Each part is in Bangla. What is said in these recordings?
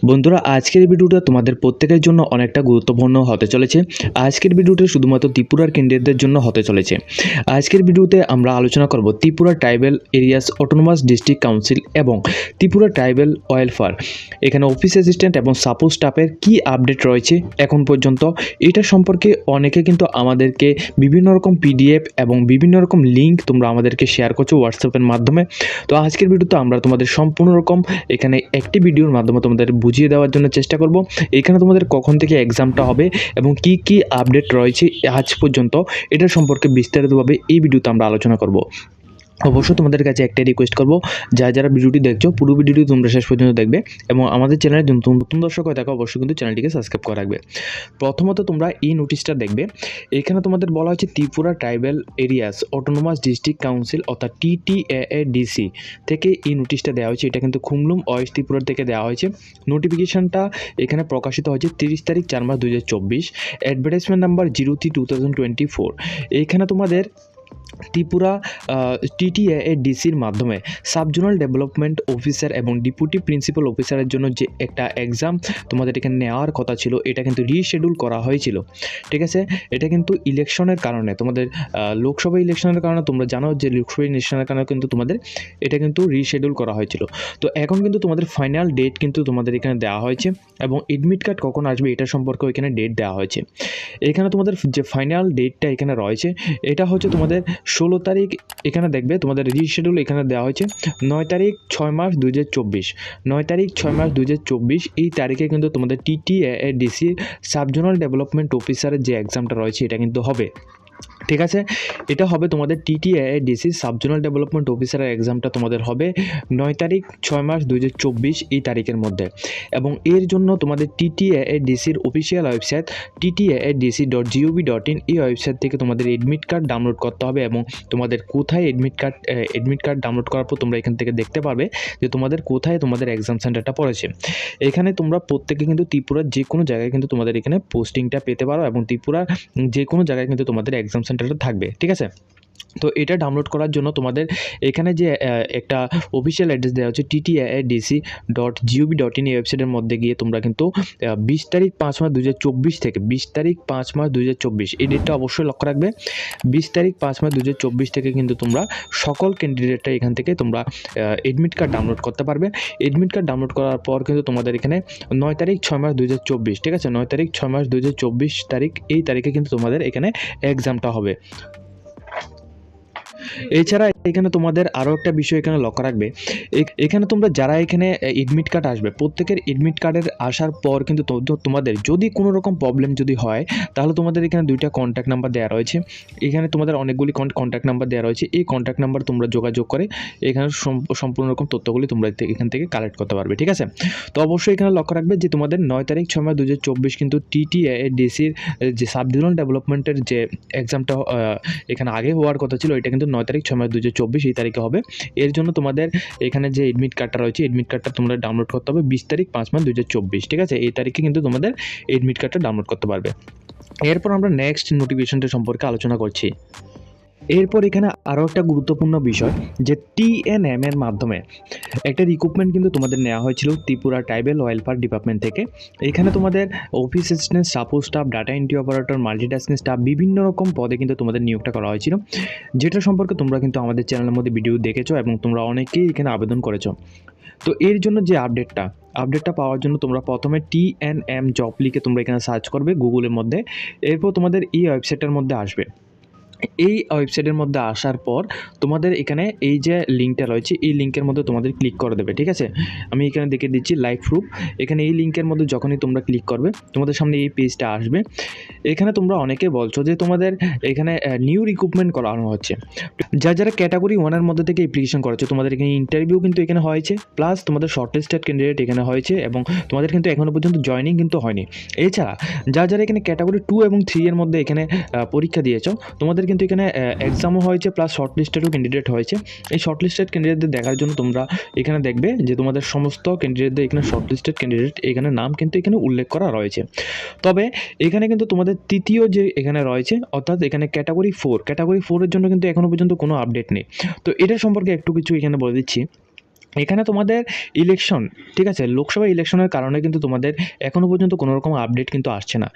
বন্ধুরা, আজকের ভিডিওটা তোমাদের প্রত্যেকের জন্য অনেকটা গুরুত্বপূর্ণ হতে চলেছে। আজকের ভিডিওটা শুধুমাত্র ত্রিপুরার ক্যান্ডিডেটদের জন্য হতে চলেছে। আজকের ভিডিওতে আমরা আলোচনা করব Tripura tribal areas autonomous district council এবং ত্রিপুরা ট্রাইবাল ওয়েলফেয়ার এখানে অফিস অ্যাসিস্ট্যান্ট এবং সাপোর্ট স্টাফের কি আপডেট রয়েছে এখন পর্যন্ত। এটা সম্পর্কে অনেকে কিন্তু আমাদেরকে বিভিন্ন রকম পিডিএফ এবং বিভিন্ন রকম লিঙ্ক তোমরা আমাদেরকে শেয়ার করছো হোয়াটসঅ্যাপের মাধ্যমে। তো আজকের ভিডিওতে আমরা তোমাদের সম্পূর্ণ রকম এখানে একটি ভিডিওর মাধ্যমে তোমাদের বুঝিয়ে দেওয়ার জন্য চেষ্টা করব এখানে তোমাদের কখন থেকে এক্সামটা হবে এবং কি কি আপডেট রয়েছে আজ পর্যন্ত, এটা সম্পর্কে বিস্তারিতভাবে এই ভিডিওতে আমরা আলোচনা করব। অবশ্যই তোমাদের কাছে একটাই রিকোয়েস্ট করব, যারা ভিডিওটি দেখছো পুরো ভিডিওটি তোমরা শেষ পর্যন্ত দেখবে এবং আমাদের চ্যানেলে নতুন দর্শক হয়ে থাকো অবশ্যই কিন্তু চ্যানেলটিকে সাবস্ক্রাইব করে রাখবে। প্রথমত তোমরা এই নোটিশটা দেখবে, এখানে তোমাদের বলা হচ্ছে Tripura tribal areas autonomous district council অর্থাৎ TTAADC থেকে এই নোটিশটা দেওয়া হয়েছে। এটা কিন্তু খুমলুম ওয়েস্ট ত্রিপুরা থেকে দেওয়া হয়েছে। নোটিফিকেশনটা এখানে প্রকাশিত হয়েছে 30 তারিখ 4 মাস 2024, অ্যাডভার্টাইজমেন্ট নাম্বার 03/2024। এইখানে তোমাদের ত্রিপুরা TTAADCর মাধ্যমে সাবজোনাল ডেভেলপমেন্ট অফিসার এবং ডেপুটি প্রিন্সিপাল অফিসারের জন্য যে একটা এক্সাম তোমাদের এখানে নেওয়ার কথা ছিল, এটা কিন্তু রিশিডিউল করা হয়েছিল। ঠিক আছে, এটা কিন্তু ইলেকশনের কারণে তোমাদের লোকসভা ইলেকশনের কারণে, তোমরা জানো যে লোকসভা ইলেকশনের কারণে কিন্তু তোমাদের এটা কিন্তু রিশিডিউল করা হয়েছিল। তো এখন কিন্তু তোমাদের ফাইনাল ডেট কিন্তু তোমাদের এখানে দেওয়া হয়েছে এবং এডমিট কার্ড কখন আসবে এটা সম্পর্কেও এখানে ডেট দেওয়া হয়েছে। এখানে তোমাদের যে ফাইনাল ডেটটা এখানে রয়েছে এটা হচ্ছে তোমাদের 16 তারিখ। এখানে দেখবে তোমাদের রিশিডিউল এখানে দেওয়া হয়েছে 9 তারিখ 6 মাস 2024, 9 তারিখ 6 মাস 2024। এই তারিখে কিন্তু তোমাদের TTAADC সাবজোনাল ডেভেলপমেন্ট অফিসারের যে এক্সামটা রয়েছে এটা কিন্তু হবে। ঠিক আছে, এটা হবে তোমাদের TTAADC সাবজোনাল ডেভেলপমেন্ট অফিসারের এক্সামটা তোমাদের হবে 9 তারিখ 6 মাস 2024 এই তারিখের মধ্যে। এবং এর জন্য তোমাদের TTAADCর অফিসিয়াল ওয়েবসাইট TTAADC.gov.in এই ওয়েবসাইট থেকে তোমাদের এডমিট কার্ড ডাউনলোড করতে হবে এবং তোমাদের কোথায় এডমিট কার্ড ডাউনলোড করার পর তোমরা এখান থেকে দেখতে পারবে যে তোমাদের কোথায় তোমাদের এক্সাম সেন্টারটা পড়েছে। এখানে তোমরা প্রত্যেকে কিন্তু ত্রিপুরার যে কোনো জায়গায় কিন্তু তোমাদের এখানে পোস্টিংটা পেতে পারো এবং ত্রিপুরার যে কোনো জায়গায় কিন্তু তোমাদের এক্সাম সেন্টারটা থাকবে। ঠিক আছে, তো এটা ডাউনলোড করার জন্য তোমাদের এখানে যে একটা অফিসিয়াল অ্যাড্রেস দেওয়া হচ্ছে TTAADC.gov.in এই ওয়েবসাইটের মধ্যে গিয়ে তোমরা কিন্তু 20 তারিখ 5 মাস 2024 থেকে 20 তারিখ 5 মাস 2024 এই ডেটটা অবশ্যই লক্ষ্য রাখবে। 20 তারিখ 5 মাস 2024 থেকে কিন্তু তোমরা সকল ক্যান্ডিডেটরা এখান থেকে তোমরা এডমিট কার্ড ডাউনলোড করতে পারবে। এডমিট কার্ড ডাউনলোড করার পর কিন্তু তোমাদের এখানে 9 তারিখ 6 মাস 2024, ঠিক আছে, 9 তারিখ 6 মাস 2024 তারিখ এই তারিখে কিন্তু তোমাদের এখানে এক্সামটা হবে। এছাড়া এখানে তোমাদের আরও একটা বিষয় এখানে লক্ষ্য রাখবে, এখানে তোমরা যারা এখানে এডমিট কার্ড আসবে প্রত্যেকের এডমিট কার্ডের আসার পর কিন্তু তোমাদের যদি কোনো রকম প্রবলেম যদি হয় তাহলে তোমাদের এখানে 2টা কন্ট্যাক্ট নাম্বার দেওয়া রয়েছে। এখানে তোমাদের অনেকগুলি কন্ট্যাক্ট নাম্বার দেওয়া রয়েছে। এই কন্ট্যাক্ট নাম্বার তোমরা যোগাযোগ করে এখানে সম্পূর্ণ রকম তথ্যগুলি তোমরা এখান থেকে কালেক্ট করতে পারবে। ঠিক আছে, তো অবশ্যই এখানে লক্ষ্য রাখবে যে তোমাদের 9 তারিখ 6 মাস 2024 কিন্তু TTAADCর যে সাবজোনাল ডেভেলপমেন্টের যে এক্সামটা এখানে আগে হওয়ার কথা ছিল এটা কিন্তু 9 তারিখ 6 মাস 2024 এই তারিখে হবে। এর জন্য তোমাদের এখানে যে এডমিট কার্ডটা রয়েছে এডমিট কার্ডটা তোমরা ডাউনলোড করতে হবে 20 তারিখ 5 মাস 2024। ঠিক আছে, এই তারিখে কিন্তু তোমাদের এডমিট কার্ডটা ডাউনলোড করতে পারবে। এরপর আমরা নেক্সট নোটিফিকেশনটা সম্পর্কে আলোচনা করছি। এরপর এখানে আরও একটা গুরুত্বপূর্ণ বিষয় যে TNM এর মাধ্যমে একটা রিক্রুটমেন্ট কিন্তু তোমাদের নেওয়া হয়েছিল ত্রিপুরা ট্রাইবাল ওয়েলফেয়ার ডিপার্টমেন্ট থেকে। এখানে তোমাদের office assistant, support staff, data entry operator, multitasking staff বিভিন্ন রকম পদে কিন্তু তোমাদের নিয়োগটা করা হয়েছিল, যেটা সম্পর্কে তোমরা কিন্তু আমাদের চ্যানেলের মধ্যে ভিডিও দেখেছো এবং তোমরা অনেকেই এখানে আবেদন করেছো। তো এর জন্য যে আপডেটটা পাওয়ার জন্য তোমরা প্রথমে TNM জব লিখে তোমরা এখানে সার্চ করবে গুগলের মধ্যে। এরপর তোমাদের এই ওয়েবসাইটের মধ্যে আসবে। এই ওয়েবসাইটের মধ্যে আসার পর তোমাদের এখানে এই যে লিঙ্কটা রয়েছে এই লিঙ্কের মধ্যে তোমাদের ক্লিক করে দেবে। ঠিক আছে, আমি এখানে দেখে দিচ্ছি লাইভ প্রুফ। এখানে এই লিঙ্কের মধ্যে যখনই তোমরা ক্লিক করবে তোমাদের সামনে এই পেজটা আসবে। এখানে তোমরা অনেকে বলছো যে তোমাদের এখানে নিউ রিক্রুটমেন্ট করানো হচ্ছে। যারা ক্যাটাগরি 1-এর মধ্যে থেকে অ্যাপ্লিকেশন করেছো তোমাদের এখানে ইন্টারভিউ কিন্তু এখানে হয়েছে, প্লাস তোমাদের শর্টলিস্টেড ক্যান্ডিডেট এখানে হয়েছে এবং তোমাদের কিন্তু এখনও পর্যন্ত জয়েনিং কিন্তু হয়নি। এছাড়া যারা এখানে ক্যাটাগরি 2 এবং 3 এর মধ্যে এখানে পরীক্ষা দিয়েছো তোমাদের কিন্তু এখানে এক্সামও হয়েছে প্লাস শর্টলিস্টেডও ক্যান্ডিডেট হয়েছে। এই শর্টলিস্টেড ক্যান্ডিডেটদের দেখার জন্য তোমরা এখানে দেখবে যে তোমাদের সমস্ত ক্যান্ডিডেটদের এখানে শর্টলিস্টেড ক্যান্ডিডেট এখানে নাম কিন্তু এখানে উল্লেখ করা রয়েছে। তবে এখানে কিন্তু তোমাদের তৃতীয় যে এখানে রয়েছে অর্থাৎ এখানে ক্যাটাগরি 4 এর জন্য কিন্তু এখনও পর্যন্ত কোনো আপডেট নেই। তো এটা সম্পর্কে একটু কিছু এখানে বলে দিচ্ছি। এখানে তোমাদের ইলেকশন, ঠিক আছে, লোকসভা ইলেকশনের কারণে কিন্তু তোমাদের এখনও পর্যন্ত কোনো রকম আপডেট কিন্তু আসছে না।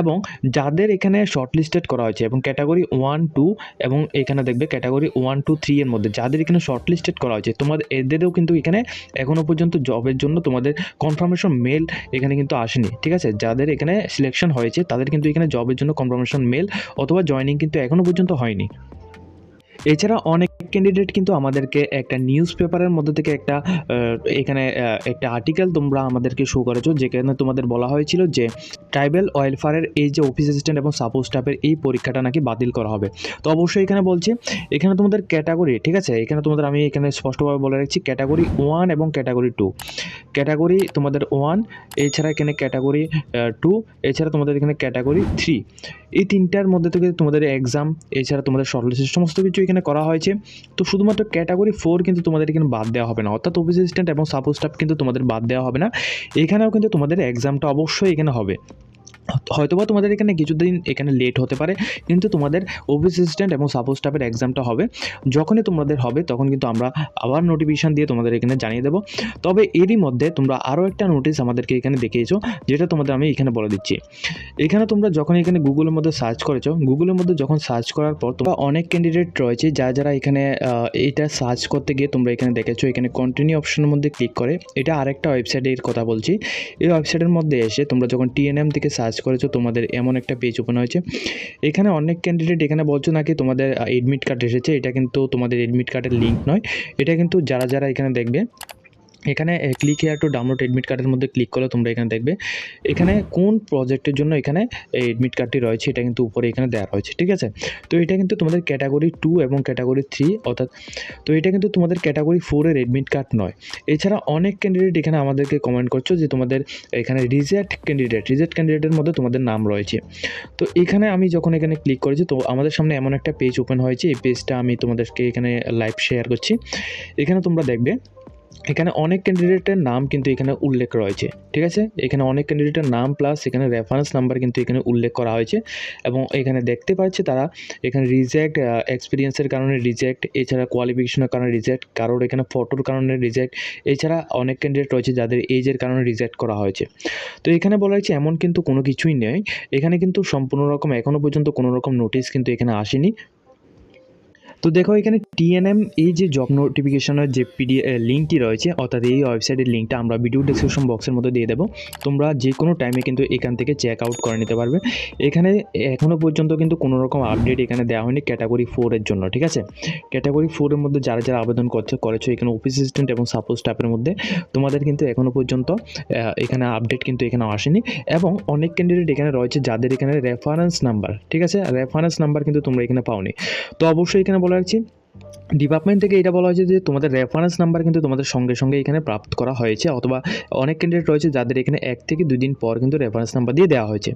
এবং যাদের এখানে শর্ট লিস্টেড করা হয়েছে এবং ক্যাটাগরি 1, 2 এবং এখানে দেখবে ক্যাটাগরি 1, 2, 3 এর মধ্যে যাদের এখানে শর্ট লিস্টেড করা হয়েছে, তোমাদের এদেরও কিন্তু এখানে এখনও পর্যন্ত জবের জন্য তোমাদের কনফার্মেশন মেল এখানে কিন্তু আসেনি, ঠিক আছে। যাদের এখানে সিলেকশন হয়েছে তাদের কিন্তু এখানে জবের জন্য কনফার্মেশন মেল অথবা জয়নিং কিন্তু এখনও পর্যন্ত হয়নি। এছাড়া অনেক ক্যান্ডিডেট কিন্তু আমাদেরকে একটা নিউজ পেপারের মধ্যে থেকে একটা এখানে একটা আর্টিকেল তোমরা আমাদেরকে শো করেছো, যেখানে তোমাদের বলা হয়েছিল যে ট্রাইবাল ওয়েলফেয়ারের এই যে অফিস অ্যাসিস্ট্যান্ট এবং সাপোর্ট স্টাফের এই পরীক্ষাটা নাকি বাতিল করা হবে। তো অবশ্যই এখানে বলছি, এখানে তোমাদের ক্যাটাগরি, ঠিক আছে, এখানে তোমাদের আমি এখানে স্পষ্টভাবে বলে রাখছি ক্যাটাগরি 1 এবং ক্যাটাগরি 2, ক্যাটাগরি তোমাদের 1, এছাড়া এখানে ক্যাটাগরি 2, এছাড়া তোমাদের এখানে ক্যাটাগরি 3, এই তিনটার মধ্যে থেকে তোমাদের এক্সাম, এছাড়া তোমাদের শর্টলিস্ট সমস্ত কিছু এখানে করা হয়েছে। তো শুধুমাত্র ক্যাটাগরি 4 কিন্তু তোমাদের এখানে বাদ দেওয়া হবে না, অর্থাৎ অফিস অ্যাসিস্ট্যান্ট এবং সাপোর্ট স্টাফ কিন্তু তোমাদের বাদ দেওয়া হবে না। এখানেও কিন্তু তোমাদের এক্সামটা অবশ্যই এখানে হবে। হয়তোবা তোমাদের এখানে কিছুদিন এখানে লেট হতে পারে, কিন্তু তোমাদের অফিস অ্যাসিস্ট্যান্ট এবং সাপোর্ট স্টাফের এক্সামটা হবে। যখনই তোমাদের হবে তখন কিন্তু আমরা আবার নোটিফিকেশান দিয়ে তোমাদের এখানে জানিয়ে দেবো। তবে এরই মধ্যে তোমরা আরও একটা নোটিশ আমাদেরকে এখানে দেখিয়েছো, যেটা তোমাদের আমি এখানে বলে দিচ্ছি। এখানে তোমরা যখন এখানে গুগলের মধ্যে সার্চ করেছো, গুগলের মধ্যে যখন সার্চ করার পর তোমরা অনেক ক্যান্ডিডেট রয়েছে যারা এখানে এটা সার্চ করতে গিয়ে তোমরা এখানে দেখেছো এখানে কন্টিনিউ অপশনের মধ্যে ক্লিক করে, এটা আরেকটা ওয়েবসাইটের কথা বলছি। এই ওয়েবসাইটের মধ্যে এসে তোমরা যখন টিএনএম থেকে সার্চ করেছো, তোমাদের এমন একটা পেজ ওপেন হয়েছে। এখানে অনেক ক্যান্ডিডেট এখানে বলছো নাকি তোমাদের এডমিট কার্ড এসেছে, এটা কিন্তু তোমাদের এডমিট কার্ডের লিঙ্ক নয়। এটা কিন্তু যারা এখানে দেখবে, এখানে click here to download admit কার্ডের মধ্যে ক্লিক করলে তোমরা এখানে দেখবে এখানে কোন প্রজেক্টের জন্য এখানে এই এডমিট কার্ডটি রয়েছে, এটা কিন্তু উপরে এখানে দেওয়া রয়েছে, ঠিক আছে। তো এটা কিন্তু তোমাদের ক্যাটাগরি 2 এবং ক্যাটাগরি 3, অর্থাৎ তো এটা কিন্তু তোমাদের ক্যাটাগরি 4 এর এডমিট কার্ড নয়। এছাড়া অনেক ক্যান্ডিডেট এখানে আমাদেরকে কমেন্ট করছো যে তোমাদের এখানে রিজেক্ট ক্যান্ডিডেটের মধ্যে তোমাদের নাম রয়েছে। তো এখানে আমি যখন এখানে ক্লিক করেছি, তো আমাদের সামনে এমন একটা পেজ ওপেন হয়েছে। এই পেজটা আমি তোমাদেরকে এখানে লাইভ শেয়ার করছি। এখানে তোমরা দেখবে এখানে অনেক ক্যান্ডিডেটের নাম কিন্তু এখানে উল্লেখ রয়েছে, ঠিক আছে। এখানে অনেক ক্যান্ডিডেটের নাম প্লাস এখানে রেফারেন্স নাম্বার কিন্তু এখানে উল্লেখ করা হয়েছে। এবং এখানে দেখতে পাচ্ছে তারা এখানে রিজেক্ট, এক্সপিরিয়েন্সের কারণে রিজেক্ট, এছাড়া কোয়ালিফিকেশনের কারণে রিজেক্ট, কারোর এখানে ফটোর কারণে রিজেক্ট, এছাড়া অনেক ক্যান্ডিডেট রয়েছে যাদের এজের কারণে রিজেক্ট করা হয়েছে। তো এখানে বলা হয়েছে এমন কিন্তু কোনো কিছুই নেই, এখানে কিন্তু সম্পূর্ণ রকম এখনও পর্যন্ত কোনো রকম নোটিশ কিন্তু এখানে আসেনি। তো দেখো এখানে টিএনএম এই যে জব নোটিফিকেশনের যে লিঙ্কটি রয়েছে, অর্থাৎ এই ওয়েবসাইটের লিঙ্কটা আমরা ভিডিও ডেসক্রিপশন বক্সের মধ্যে দিয়ে দেবো। তোমরা যে কোনো টাইমে কিন্তু এখান থেকে চেক আউট করে নিতে পারবে। এখানে এখনও পর্যন্ত কিন্তু কোনো রকম আপডেট এখানে দেওয়া হয়নি ক্যাটাগরি 4 এর জন্য, ঠিক আছে। ক্যাটাগরি 4 এর মধ্যে যারা আবেদন করেছো এখানে অফিস অ্যাসিস্ট্যান্ট এবং সাপোর্ট স্টাফের মধ্যে তোমাদের কিন্তু এখনও পর্যন্ত এখানে আপডেট কিন্তু এখানে আসেনি। এবং অনেক ক্যান্ডিডেট এখানে রয়েছে যাদের এখানে রেফারেন্স নাম্বার, ঠিক আছে, রেফারেন্স নাম্বার কিন্তু তোমরা এখানে পাওনি। তো অবশ্যই এখানে বলা রাখছি ডিপার্টমেন্ট থেকে এটা বলা হয়েছে যে তোমাদের রেফারেন্স নাম্বার কিন্তু তোমাদের সঙ্গে সঙ্গে এখানে প্রাপ্ত করা হয়েছে, অথবা অনেক ক্যান্ডিডেট রয়েছে যাদের এখানে 1 থেকে 2 দিন পর কিন্তু রেফারেন্স নাম্বার দিয়ে দেওয়া হয়েছে।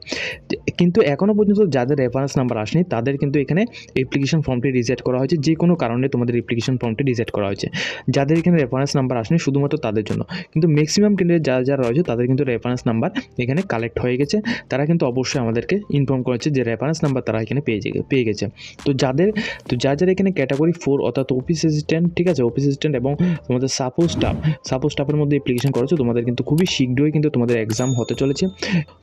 কিন্তু এখনও পর্যন্ত যাদের রেফারেন্স নাম্বার আসেনি তাদের কিন্তু এখানে অ্যাপ্লিকেশন ফর্মটি রিজেক্ট করা হয়েছে, যে কোনো কারণে তোমাদের অ্যাপ্লিকেশন ফর্মটি রিজেক্ট করা হয়েছে। যাদের এখানে রেফারেন্স নাম্বার আসেনি শুধুমাত্র তাদের জন্য, কিন্তু ম্যাক্সিমাম ক্যান্ডিডেট যারা রয়েছে তাদের কিন্তু রেফারেন্স নাম্বার এখানে কালেক্ট হয়ে গেছে। তারা কিন্তু অবশ্যই আমাদেরকে ইনফর্ম করেছে যে রেফারেন্স নাম্বার তারা এখানে পেয়ে গেছে। তো যারা এখানে ক্যাটাগরি 4 অর্থাৎ অফিস অ্যাসিস্ট্যান্ট, ঠিক আছে, অফিস অ্যাসিস্ট্যান্ট এবং তোমাদের সাপোর্ট স্টাফের মধ্যে অ্যাপ্লিকেশন করেছো, তোমাদের কিন্তু খুবই শীঘ্রই কিন্তু তোমাদের এক্সাম হতে চলেছে।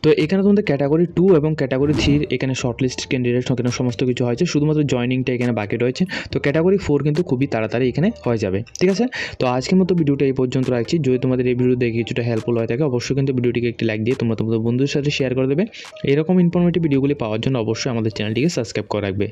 তো এখানে তোমাদের ক্যাটাগরি 2 এবং ক্যাটাগরি 3 এখানে শর্টলিস্ট ক্যান্ডিডেট এখানে সমস্ত কিছু হয়েছে, শুধুমাত্র জয়নিংটা এখানে বাকি রয়েছে। তো ক্যাটাগরি 4 কিন্তু খুবই তাড়াতাড়ি এখানে হয়ে যাবে, ঠিক আছে। তো আজকের মতো ভিডিওটা এই পর্যন্ত রাখছি। যদি তোমাদের এই ভিডিও দেখে কিছুটা হেল্পফুল হয়ে থাকে অবশ্যই কিন্তু ভিডিওটিকে একটি লাইক দিয়ে তোমরা তোমাদের বন্ধুদের সাথে শেয়ার করে দেবে। এরকম ইনফরমেটিভ ভিডিওগুলি পাওয়ার জন্য অবশ্যই আমাদের চ্যানেলটিকে সাবস্ক্রাইব করে রাখবে।